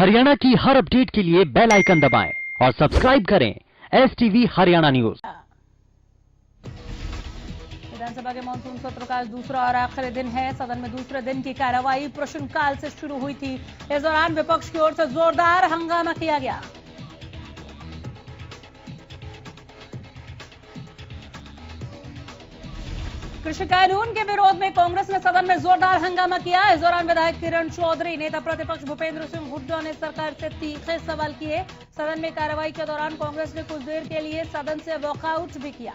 हरियाणा की हर अपडेट के लिए बेल आइकन दबाएं और सब्सक्राइब करें STV हरियाणा न्यूज। विधानसभा के मानसून सत्र का आज दूसरा और आखिरी दिन है। सदन में दूसरे दिन की कार्यवाही प्रश्नकाल से शुरू हुई थी। इस दौरान विपक्ष की ओर से जोरदार हंगामा किया गया। कृषि कानून के विरोध में कांग्रेस ने सदन में जोरदार हंगामा किया। इस दौरान विधायक किरण चौधरी, नेता प्रतिपक्ष भूपेंद्र सिंह हुड्डा ने सरकार से तीखे सवाल किए। सदन में कार्रवाई के दौरान कांग्रेस ने कुछ देर के लिए सदन से वॉकआउट भी किया।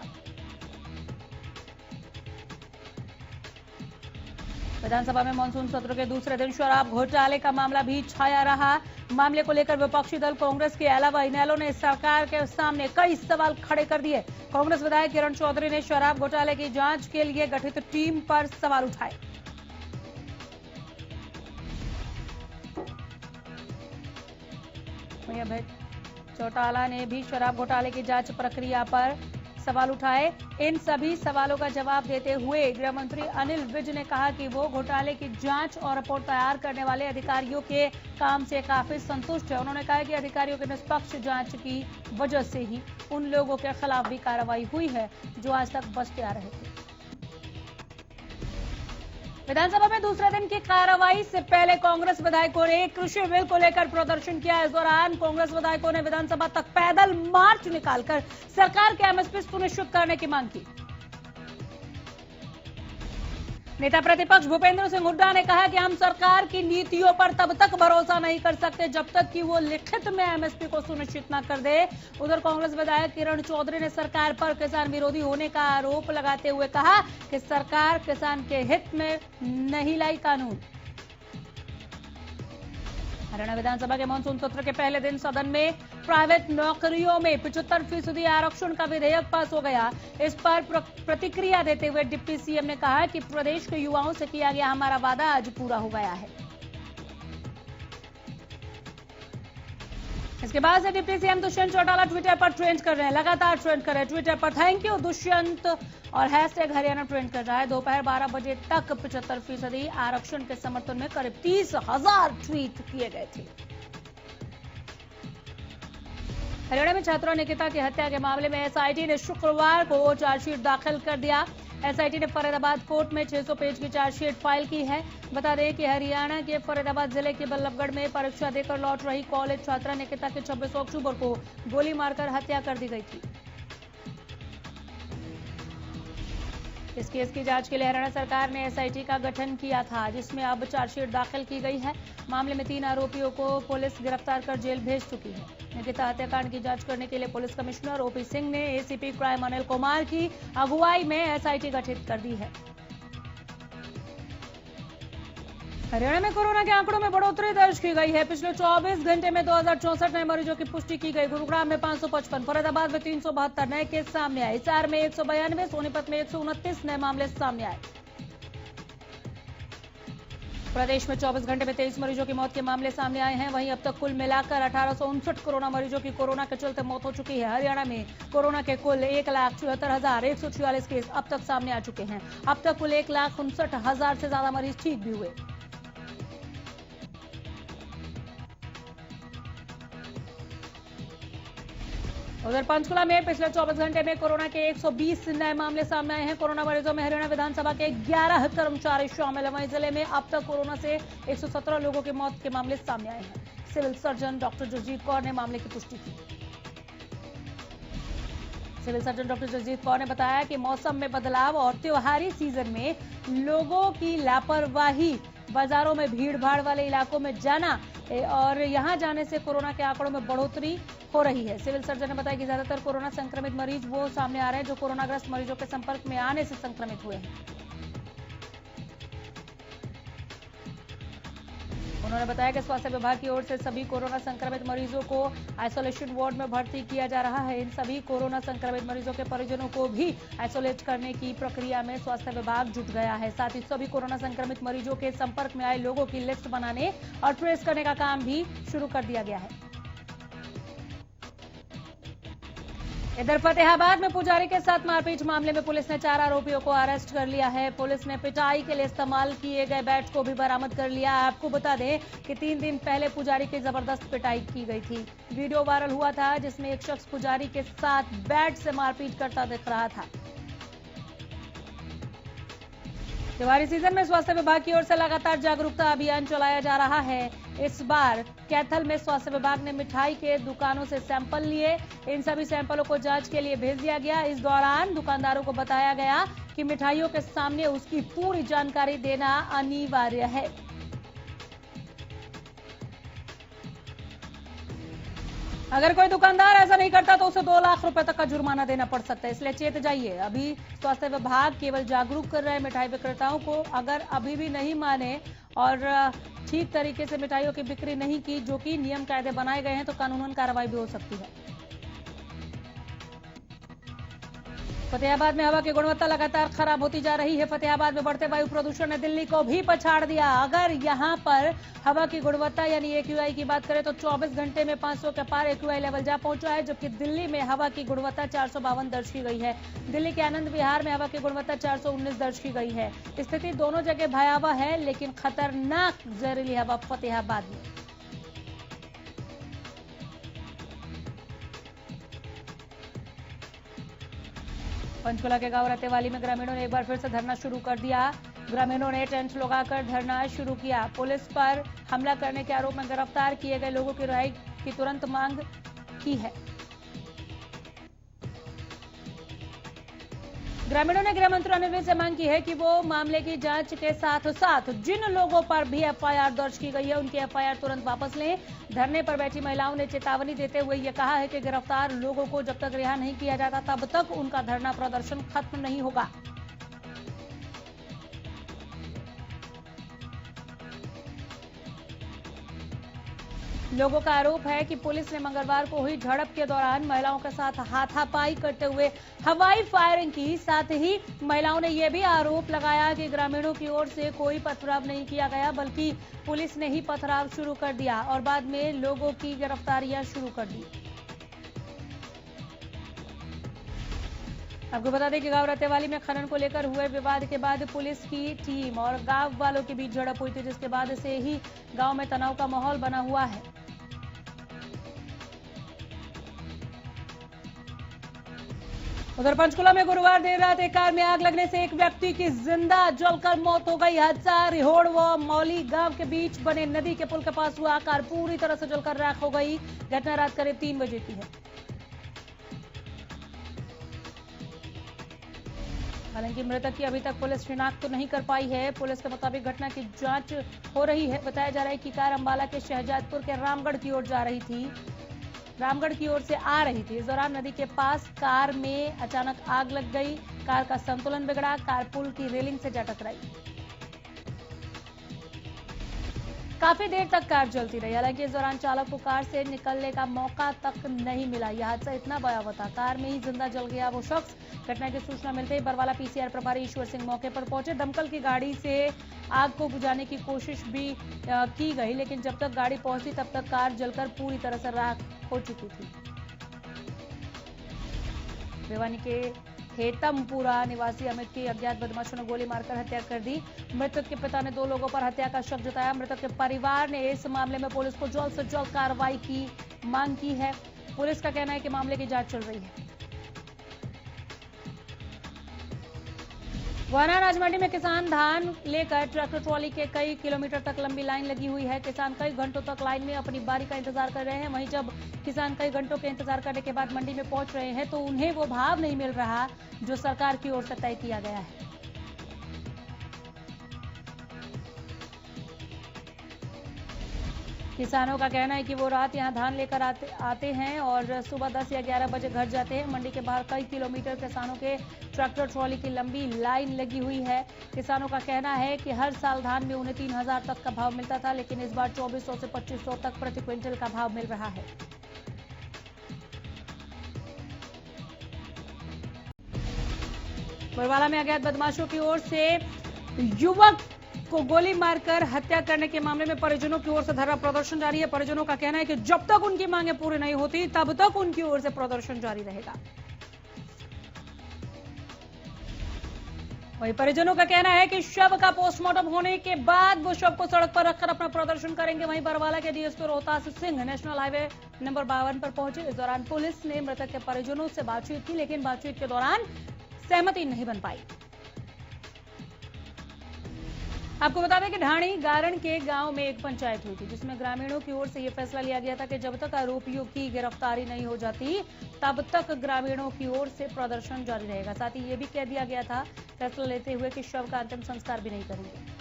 विधानसभा में मानसून सत्र के दूसरे दिन शराब घोटाले का मामला भी छाया रहा। मामले को लेकर विपक्षी दल कांग्रेस के अलावा इनेलो ने सरकार के सामने कई सवाल खड़े कर दिए। कांग्रेस विधायक किरण चौधरी ने शराब घोटाले की जांच के लिए गठित टीम पर सवाल उठाए। वहीं अभय चौटाला ने भी शराब घोटाले की जांच प्रक्रिया पर सवाल उठाए। इन सभी सवालों का जवाब देते हुए गृह मंत्री अनिल विज ने कहा कि वो घोटाले की जांच और रिपोर्ट तैयार करने वाले अधिकारियों के काम से काफी संतुष्ट है। उन्होंने कहा कि अधिकारियों की निष्पक्ष जांच की वजह से ही उन लोगों के खिलाफ भी कार्रवाई हुई है जो आज तक बचते आ रहे थे। विधानसभा में दूसरे दिन की कार्रवाई से पहले कांग्रेस विधायकों ने कृषि बिल को लेकर प्रदर्शन किया। इस दौरान कांग्रेस विधायकों ने विधानसभा तक पैदल मार्च निकालकर सरकार के एमएसपी सुनिश्चित करने की मांग की। नेता प्रतिपक्ष भूपेंद्र सिंह हुड्डा ने कहा कि हम सरकार की नीतियों पर तब तक भरोसा नहीं कर सकते जब तक कि वो लिखित में एमएसपी को सुनिश्चित न कर दे। उधर कांग्रेस विधायक किरण चौधरी ने सरकार पर किसान विरोधी होने का आरोप लगाते हुए कहा कि सरकार किसान के हित में नहीं लाई कानून। हरियाणा विधानसभा के मानसून सत्र के पहले दिन सदन में प्राइवेट नौकरियों में 75% आरक्षण का विधेयक पास हो गया। इस पर प्रतिक्रिया देते हुए डिप्टी सीएम ने कहा कि प्रदेश के युवाओं से किया गया हमारा वादा आज पूरा हो गया है। इसके बाद से deputy CM Dushyant Chautala Twitter पर ट्रेंड कर रहे हैं, लगातार ट्रेंड कर रहे हैं। ट्विटर पर थैंक यू दुष्यंत और हैशटैग हरियाणा ट्रेंड कर रहा है। दोपहर 12 बजे तक 75% आरक्षण के समर्थन में करीब 30,000 ट्वीट किए गए थे। हरियाणा में छात्रा निकिता की हत्या के मामले में एसआईटी ने शुक्रवार को चार्जशीट दाखिल कर दिया। एसआईटी ने फरीदाबाद कोर्ट में 600 पेज की चार्जशीट फाइल की है। बता दें कि हरियाणा के फरीदाबाद जिले के बल्लभगढ़ में परीक्षा देकर लौट रही कॉलेज छात्रा निकिता की 26 अक्टूबर को गोली मारकर हत्या कर दी गई थी। इस केस की जांच के लिए हरियाणा सरकार ने एसआईटी का गठन किया था, जिसमें अब चार्जशीट दाखिल की गई है। मामले में 3 आरोपियों को पुलिस गिरफ्तार कर जेल भेज चुकी है। निकिता हत्याकांड की जांच करने के लिए पुलिस कमिश्नर ओपी सिंह ने एसीपी क्राइम अनिल कुमार की अगुवाई में एसआईटी गठित कर दी है। हरियाणा में कोरोना के आंकड़ों में बढ़ोतरी दर्ज की गई है। पिछले 24 घंटे में 2064 नए मरीजों की पुष्टि की गई। गुरुग्राम में 555, फरीदाबाद में 372 नए केस सामने आए। हिसार में 192, सोनीपत में 129 नए मामले सामने आए। प्रदेश में 24 घंटे में 23 मरीजों की मौत के मामले सामने आए हैं। वहीं अब तक कुल मिलाकर 1859 कोरोना मरीजों की कोरोना के चलते मौत हो चुकी है। हरियाणा में कोरोना के कुल 1,74,146 केस अब तक सामने आ चुके हैं। अब तक कुल 1,59,000 से ज्यादा मरीज ठीक भी हुए। उधर पंचकुला में पिछले 24 घंटे में कोरोना के 120 नए मामले सामने आए हैं। कोरोना मरीजों में हरियाणा विधानसभा के 11 कर्मचारी शामिल हैं। वहीं जिले में अब तक कोरोना से 117 लोगों की मौत के मामले सामने आए हैं। Civil surgeon doctor Jagjit Kaur ने मामले की पुष्टि की। Civil surgeon doctor Jagjit Kaur ने बताया कि मौसम में बदलाव और त्योहारी सीजन में लोगों की लापरवाही, बाजारों में भीड़ भाड़ वाले इलाकों में जाना और यहां जाने से कोरोना के आंकड़ों में बढ़ोतरी हो रही है। सिविल सर्जन ने बताया कि ज्यादातर कोरोना संक्रमित मरीज वो सामने आ रहे हैं जो कोरोनाग्रस्त मरीजों के संपर्क में आने से संक्रमित हुए हैं। उन्होंने बताया कि स्वास्थ्य विभाग की ओर से सभी कोरोना संक्रमित मरीजों को आइसोलेशन वार्ड में भर्ती किया जा रहा है। इन सभी कोरोना संक्रमित मरीजों के परिजनों को भी आइसोलेट करने की प्रक्रिया में स्वास्थ्य विभाग जुट गया है। साथ ही सभी कोरोना संक्रमित मरीजों के संपर्क में आए लोगों की लिस्ट बनाने और ट्रेस करने का काम भी शुरू कर दिया गया है। इधर फतेहाबाद में पुजारी के साथ मारपीट मामले में पुलिस ने 4 आरोपियों को अरेस्ट कर लिया है। पुलिस ने पिटाई के लिए इस्तेमाल किए गए बैट को भी बरामद कर लिया। आपको बता दें कि 3 दिन पहले पुजारी की जबरदस्त पिटाई की गई थी। वीडियो वायरल हुआ था जिसमें एक शख्स पुजारी के साथ बैट से मारपीट करता दिख रहा था। त्योहारी सीजन में स्वास्थ्य विभाग की ओर से लगातार जागरूकता अभियान चलाया जा रहा है। इस बार कैथल में स्वास्थ्य विभाग ने मिठाई के दुकानों से सैंपल लिए। इन सभी सैंपलों को जांच के लिए भेज दिया गया। इस दौरान दुकानदारों को बताया गया कि मिठाइयों के सामने उसकी पूरी जानकारी देना अनिवार्य है। अगर कोई दुकानदार ऐसा नहीं करता तो उसे 2 लाख रुपए तक का जुर्माना देना पड़ सकता है, इसलिए चेत जाइए। अभी स्वास्थ्य विभाग केवल जागरूक कर रहे हैं मिठाई विक्रेताओं को। अगर अभी भी नहीं माने और ठीक तरीके से मिठाइयों की बिक्री नहीं की, जो कि नियम कायदे बनाए गए हैं, तो कानूनन कार्रवाई भी हो सकती है। फतेहाबाद में हवा की गुणवत्ता लगातार खराब होती जा रही है। फतेहाबाद में बढ़ते वायु प्रदूषण ने दिल्ली को भी पछाड़ दिया। अगर यहां पर हवा की गुणवत्ता यानी AQI की बात करें तो 24 घंटे में 500 के पार AQI लेवल जा पहुंचा है, जबकि दिल्ली में हवा की गुणवत्ता 452 दर्ज की गई है। दिल्ली के आनंद विहार में हवा की गुणवत्ता 419 दर्ज की गई है। स्थिति दोनों जगह भयावह है, लेकिन खतरनाक जहरीली हवा फतेहाबाद में। पंचकुला के गांव रतेवाली में ग्रामीणों ने एक बार फिर से धरना शुरू कर दिया। ग्रामीणों ने टेंट लगाकर धरना शुरू किया। पुलिस पर हमला करने के आरोप में गिरफ्तार किए गए लोगों की रिहाई की तुरंत मांग की है। ग्रामीणों ने गृह मंत्री अनिल विज से मांग की है कि वो मामले की जांच के साथ साथ जिन लोगों पर भी FIR दर्ज की गई है उनकी FIR तुरंत वापस लें। धरने पर बैठी महिलाओं ने चेतावनी देते हुए ये कहा है कि गिरफ्तार लोगों को जब तक रिहा नहीं किया जाता तब तक उनका धरना प्रदर्शन खत्म नहीं होगा। लोगों का आरोप है कि पुलिस ने मंगलवार को हुई झड़प के दौरान महिलाओं के साथ हाथापाई करते हुए हवाई फायरिंग की। साथ ही महिलाओं ने यह भी आरोप लगाया कि ग्रामीणों की ओर से कोई पथराव नहीं किया गया, बल्कि पुलिस ने ही पथराव शुरू कर दिया और बाद में लोगों की गिरफ्तारियां शुरू कर दी। आपको बता दें कि गांव रतेवाली में खनन को लेकर हुए विवाद के बाद पुलिस की टीम और गांव वालों के बीच झड़प हुई थी, जिसके बाद से ही गांव में तनाव का माहौल बना हुआ है। उधर पंचकुला में गुरुवार देर रात एक कार में आग लगने से एक व्यक्ति की जिंदा जलकर मौत हो गई। हादसा रिहोड़ व मौली गांव के बीच बने नदी के पुल के पास हुआ। कार पूरी तरह से जलकर राख हो गई। घटना रात करीब 3 बजे की है। हालांकि मृतक की अभी तक पुलिस शिनाख्त तो नहीं कर पाई है। पुलिस के मुताबिक घटना की जांच हो रही है। बताया जा रहा है कि कार अंबाला के शहजादपुर के रामगढ़ की ओर जा रही थी, रामगढ़ की ओर से आ रही थी। इस दौरान नदी के पास कार में अचानक आग लग गई। कार का संतुलन बिगड़ा। कार पुल की रेलिंग से जा टकराई। काफी देर तक कार जलती रही। हालांकि इस दौरान चालक को कार से निकलने का मौका तक नहीं मिला। यह हादसा इतना भयावह था, कार में ही जिंदा जल गया वो शख्स। घटना की सूचना मिलते ही बरवाला PCR प्रभारी ईश्वर सिंह मौके पर पहुंचे। दमकल की गाड़ी से आग को बुझाने की कोशिश भी की गई, लेकिन जब तक गाड़ी पहुंची तब तक कार जलकर पूरी तरह से राख हो चुकी थी। भिवानी के हेतमपुरा निवासी अमित की अज्ञात बदमाशों ने गोली मारकर हत्या कर दी। मृतक के पिता ने 2 लोगों पर हत्या का शक जताया। मृतक के परिवार ने इस मामले में पुलिस को जल्द से जल्द कार्रवाई की मांग की है। पुलिस का कहना है कि मामले की जांच चल रही है। गोहाना अनाज मंडी में किसान धान लेकर ट्रैक्टर ट्रॉली के कई किलोमीटर तक लंबी लाइन लगी हुई है। किसान कई घंटों तक लाइन में अपनी बारी का इंतजार कर रहे हैं। वहीं जब किसान कई घंटों के इंतजार करने के बाद मंडी में पहुंच रहे हैं तो उन्हें वो भाव नहीं मिल रहा जो सरकार की ओर से तय किया गया है। किसानों का कहना है कि वो रात यहां धान लेकर आते हैं और सुबह 10 या 11 बजे घर जाते हैं। मंडी के बाहर कई किलोमीटर किसानों के ट्रैक्टर ट्रॉली की लंबी लाइन लगी हुई है। किसानों का कहना है कि हर साल धान में उन्हें 3000 तक का भाव मिलता था, लेकिन इस बार 2400 से 2500 तक प्रति क्विंटल का भाव मिल रहा है। बरवाला में अज्ञात बदमाशों की ओर से युवक को गोली मारकर हत्या करने के मामले में परिजनों की ओर से धरना प्रदर्शन जारी है। परिजनों का कहना है कि जब तक उनकी मांगें पूरी नहीं होती तब तक उनकी ओर से प्रदर्शन जारी रहेगा। वहीं परिजनों का कहना है कि शव का पोस्टमार्टम होने के बाद वो शव को सड़क पर रखकर अपना प्रदर्शन करेंगे। वहीं बरवाला के DSP Rohtas Singh national highway number 52 पर पहुंचे। इस दौरान पुलिस ने मृतक के परिजनों से बातचीत की, लेकिन बातचीत के दौरान सहमति नहीं बन पाई। आपको बता दें कि ढाणी गारण के गांव में एक पंचायत हुई थी, जिसमें ग्रामीणों की ओर से यह फैसला लिया गया था कि जब तक आरोपियों की गिरफ्तारी नहीं हो जाती तब तक ग्रामीणों की ओर से प्रदर्शन जारी रहेगा। साथ ही यह भी कह दिया गया था फैसला लेते हुए कि शव का अंतिम संस्कार भी नहीं करेंगे।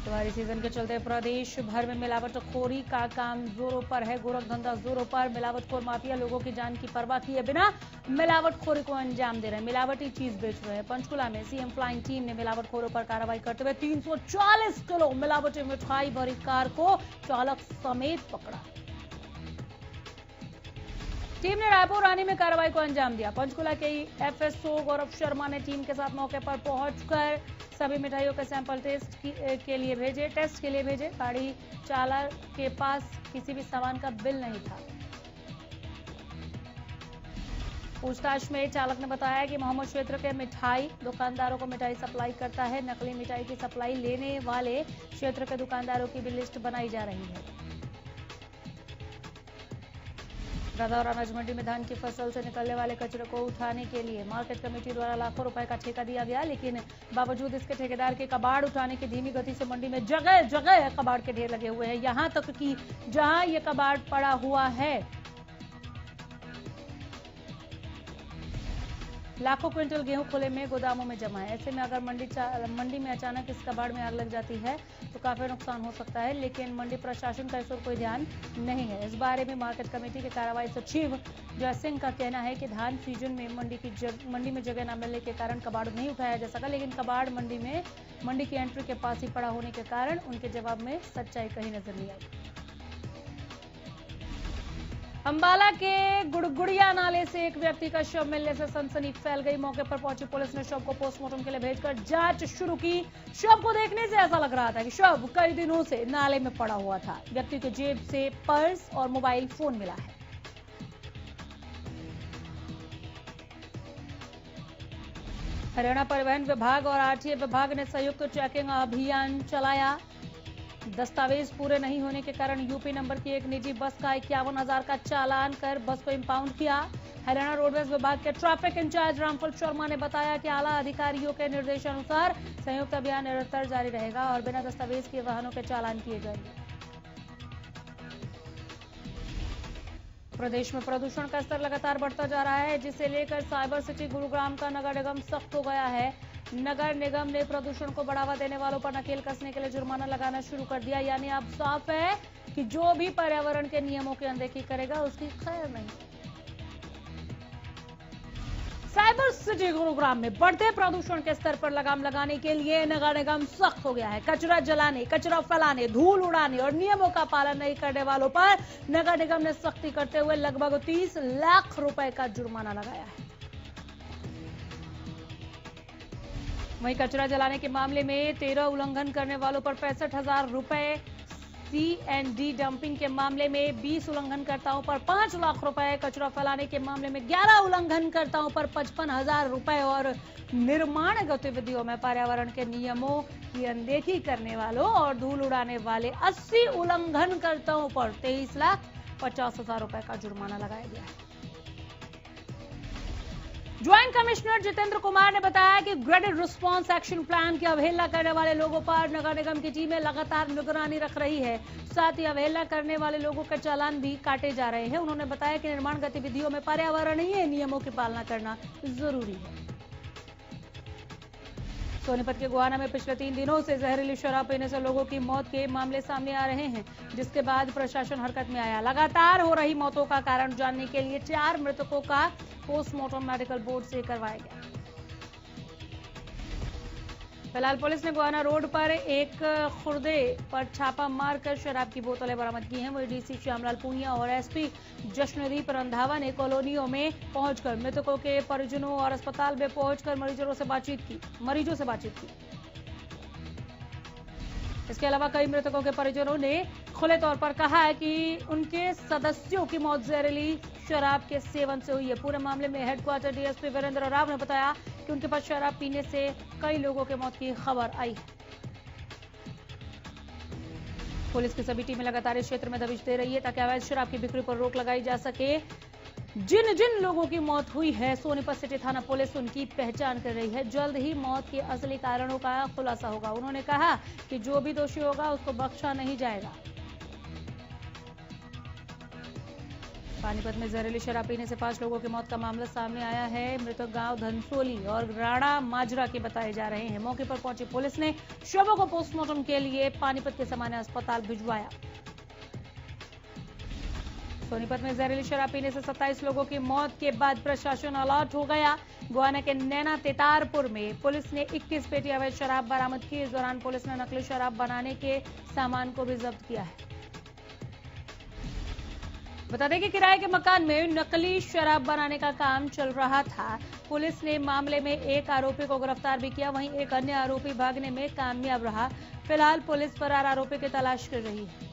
त्योहारी सीजन के चलते प्रदेश भर में मिलावटखोरी का काम जोरों पर है। गोरख धंधा जोरों पर। मिलावटखोर माफिया लोगों की जान की परवाह किए बिना मिलावटखोरी को अंजाम दे रहे हैं, मिलावटी चीज बेच रहे हैं। पंचकुला में सीएम फ्लाइंग टीम ने मिलावटखोरों पर कार्रवाई करते हुए 340 किलो मिलावटी मिठाई भरी कार को चालक समेत पकड़ा। टीम ने रायपुर रानी में कार्रवाई को अंजाम दिया। पंचकुला के एफएसओ गौरव शर्मा ने टीम के साथ मौके पर पहुंचकर सभी मिठाइयों के सैंपल टेस्ट के लिए भेजे। गाड़ी चालक के पास किसी भी सामान का बिल नहीं था। पूछताछ में चालक ने बताया कि मोहम्मद क्षेत्र के मिठाई दुकानदारों को मिठाई सप्लाई करता है। नकली मिठाई की सप्लाई लेने वाले क्षेत्र के दुकानदारों की भी लिस्ट बनाई जा रही है। गधा और अनाज मंडी में धान की फसल से निकलने वाले कचरे को उठाने के लिए मार्केट कमेटी द्वारा लाखों रुपए का ठेका दिया गया, लेकिन बावजूद इसके ठेकेदार के कबाड़ उठाने की धीमी गति से मंडी में जगह जगह कबाड़ के ढेर लगे हुए हैं। यहां तक कि जहां ये कबाड़ पड़ा हुआ है लाखों क्विंटल गेहूं खुले में गोदामों में जमा है। ऐसे में अगर मंडी में अचानक इस कबाड़ में आग लग जाती है तो काफी नुकसान हो सकता है, लेकिन मंडी प्रशासन का इस ओर कोई ध्यान नहीं है। इस बारे में मार्केट कमेटी के कार्रवाई सचिव जय सिंह का कहना है कि धान सीजन में मंडी में जगह न मिलने के कारण कबाड़ नहीं उठाया जा सका, लेकिन कबाड़ मंडी की एंट्री के पास ही पड़ा होने के कारण उनके जवाब में सच्चाई कहीं नजर नहीं आई। अंबाला के गुड़गुड़िया नाले से एक व्यक्ति का शव मिलने से सनसनी फैल गई। मौके पर पहुंची पुलिस ने शव को पोस्टमार्टम के लिए भेजकर जांच शुरू की। शव को देखने से ऐसा लग रहा था कि शव कई दिनों से नाले में पड़ा हुआ था। व्यक्ति के जेब से पर्स और मोबाइल फोन मिला है। हरियाणा परिवहन विभाग और आरटीए विभाग ने संयुक्त चेकिंग अभियान चलाया। दस्तावेज पूरे नहीं होने के कारण यूपी नंबर की एक निजी बस का 51,000 का चालान कर बस को इंपाउंड किया। हरियाणा रोडवेज विभाग के ट्रैफिक इंचार्ज रामफल शर्मा ने बताया कि आला अधिकारियों के निर्देशानुसार संयुक्त अभियान निरंतर जारी रहेगा और बिना दस्तावेज के वाहनों के चालान किए जाएंगे। प्रदेश में प्रदूषण का स्तर लगातार बढ़ता जा रहा है, जिसे लेकर साइबर सिटी गुरुग्राम का नगर निगम सख्त हो गया है। नगर निगम ने प्रदूषण को बढ़ावा देने वालों पर नकेल कसने के लिए जुर्माना लगाना शुरू कर दिया। यानी अब साफ है कि जो भी पर्यावरण के नियमों की अनदेखी करेगा उसकी खैर नहीं। साइबर सिटी गुरुग्राम में बढ़ते प्रदूषण के स्तर पर लगाम लगाने के लिए नगर निगम सख्त हो गया है। कचरा जलाने, कचरा फैलाने, धूल उड़ाने और नियमों का पालन नहीं करने वालों पर नगर निगम ने सख्ती करते हुए लगभग 30 लाख रुपए का जुर्माना लगाया है। वहीं कचरा जलाने के मामले में 13 उल्लंघन करने वालों पर 65,000 रुपए, सीएनडी डंपिंग के मामले में 20 उल्लंघनकर्ताओं पर 5 लाख रुपए, कचरा फैलाने के मामले में 11 उल्लंघनकर्ताओं पर 55,000 रुपए और निर्माण गतिविधियों में पर्यावरण के नियमों की अनदेखी करने वालों और धूल उड़ाने वाले 80 उल्लंघनकर्ताओं पर 23,50,000 रुपए का जुर्माना लगाया गया है। ज्वाइंट कमिश्नर जितेंद्र कुमार ने बताया कि ग्रेडेड रिस्पांस एक्शन प्लान की अवहेलना करने वाले लोगों पर नगर निगम की टीमें लगातार निगरानी रख रही है। साथ ही अवहेलना करने वाले लोगों के चालान भी काटे जा रहे हैं। उन्होंने बताया कि निर्माण गतिविधियों में पर्यावरणीय नियमों की पालना करना जरूरी है। सोनीपत के गोहाना में पिछले 3 दिनों से जहरीली शराब पीने से लोगों की मौत के मामले सामने आ रहे हैं, जिसके बाद प्रशासन हरकत में आया। लगातार हो रही मौतों का कारण जानने के लिए 4 मृतकों का पोस्टमार्टम मेडिकल बोर्ड से करवाया गया। फिलहाल पुलिस ने गोहाना रोड पर एक खुर्दे पर छापा मारकर शराब की बोतलें बरामद की हैं। वही डीसी श्यामलाल पूनिया और एसपी जश्नदीप रंधावा ने कॉलोनियों में पहुंचकर मृतकों के परिजनों और अस्पताल में पहुंचकर मरीजों से बातचीत की। इसके अलावा कई मृतकों के परिजनों ने खुले तौर पर कहा है कि उनके सदस्यों की मौत जहरीली शराब के सेवन से हुई है। पूरे मामले में हेडक्वार्टर डीएसपी वीरेंद्र राव ने बताया कि उनके पास शराब पीने से कई लोगों के मौत की खबर आई है। पुलिस की सभी टीमें लगातार इस क्षेत्र में दबिश दे रही है ताकि अवैध शराब की बिक्री पर रोक लगाई जा सके। जिन जिन लोगों की मौत हुई है, सोनीपत सिटी थाना पुलिस उनकी पहचान कर रही है। जल्द ही मौत के असली कारणों का खुलासा होगा। उन्होंने कहा कि जो भी दोषी होगा उसको बख्शा नहीं जाएगा। पानीपत में जहरीली शराब पीने से 5 लोगों की मौत का मामला सामने आया है। मृतक गांव धनसोली और राणा माजरा के बताए जा रहे हैं। मौके पर पहुंची पुलिस ने शवों को पोस्टमार्टम के लिए पानीपत के सामान्य अस्पताल भिजवाया। सोनीपत में जहरीली शराब पीने से 27 लोगों की मौत के बाद प्रशासन अलर्ट हो गया। गोहाना के नैना तेतारपुर में पुलिस ने 21 पेटी अवैध शराब बरामद की। इस दौरान पुलिस ने नकली शराब बनाने के सामान को भी जब्त किया है। बता दें कि किराए के मकान में नकली शराब बनाने का काम चल रहा था। पुलिस ने मामले में एक आरोपी को गिरफ्तार भी किया, वहीं एक अन्य आरोपी भागने में कामयाब रहा। फिलहाल पुलिस फरार आरोपी की तलाश कर रही है।